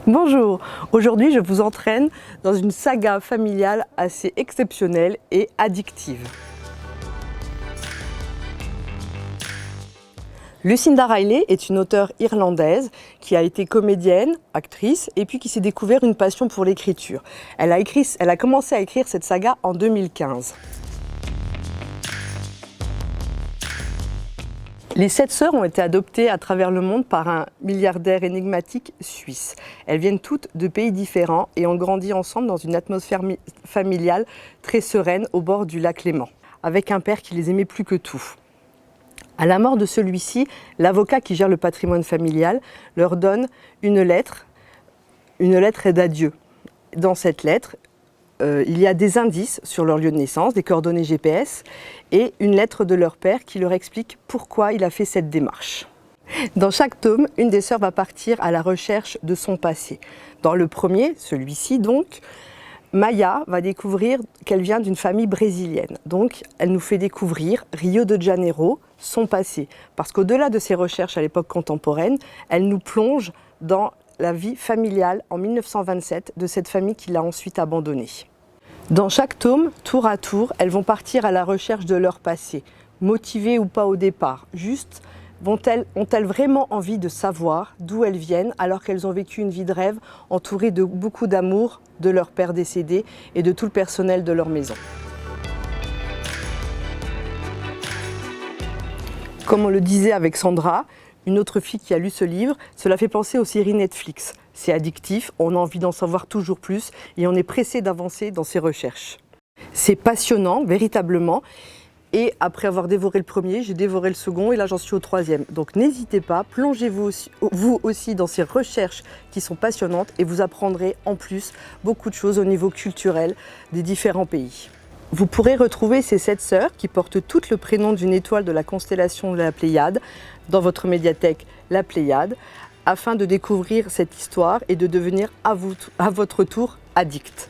Bonjour, aujourd'hui je vous entraîne dans une saga familiale assez exceptionnelle et addictive. Lucinda Riley est une auteure irlandaise qui a été comédienne, actrice et puis qui s'est découvert une passion pour l'écriture. Elle a commencé à écrire cette saga en 2015. Les 7 sœurs ont été adoptées à travers le monde par un milliardaire énigmatique suisse. Elles viennent toutes de pays différents et ont grandi ensemble dans une atmosphère familiale très sereine au bord du lac Léman, avec un père qui les aimait plus que tout. À la mort de celui-ci, l'avocat qui gère le patrimoine familial leur donne une lettre d'adieu. Dans cette lettre, il y a des indices sur leur lieu de naissance, des coordonnées GPS et une lettre de leur père qui leur explique pourquoi il a fait cette démarche. Dans chaque tome, une des sœurs va partir à la recherche de son passé. Dans le premier, celui-ci donc, Maya va découvrir qu'elle vient d'une famille brésilienne. Donc, elle nous fait découvrir Rio de Janeiro, son passé. Parce qu'au-delà de ses recherches à l'époque contemporaine, elle nous plonge dans la vie familiale en 1927 de cette famille qui l'a ensuite abandonnée. Dans chaque tome, tour à tour, elles vont partir à la recherche de leur passé, motivées ou pas au départ. Juste, ont-elles vraiment envie de savoir d'où elles viennent alors qu'elles ont vécu une vie de rêve entourée de beaucoup d'amour de leur père décédé et de tout le personnel de leur maison. Comme on le disait avec Sandra, une autre fille qui a lu ce livre, cela fait penser aux séries Netflix. C'est addictif, on a envie d'en savoir toujours plus et on est pressé d'avancer dans ses recherches. C'est passionnant, véritablement. Et après avoir dévoré le premier, j'ai dévoré le second et là j'en suis au troisième. Donc n'hésitez pas, plongez-vous aussi dans ces recherches qui sont passionnantes et vous apprendrez en plus beaucoup de choses au niveau culturel des différents pays. Vous pourrez retrouver ces 7 sœurs qui portent toutes le prénom d'une étoile de la constellation de la Pléiade dans votre médiathèque La Pléiade afin de découvrir cette histoire et de devenir à votre tour addict.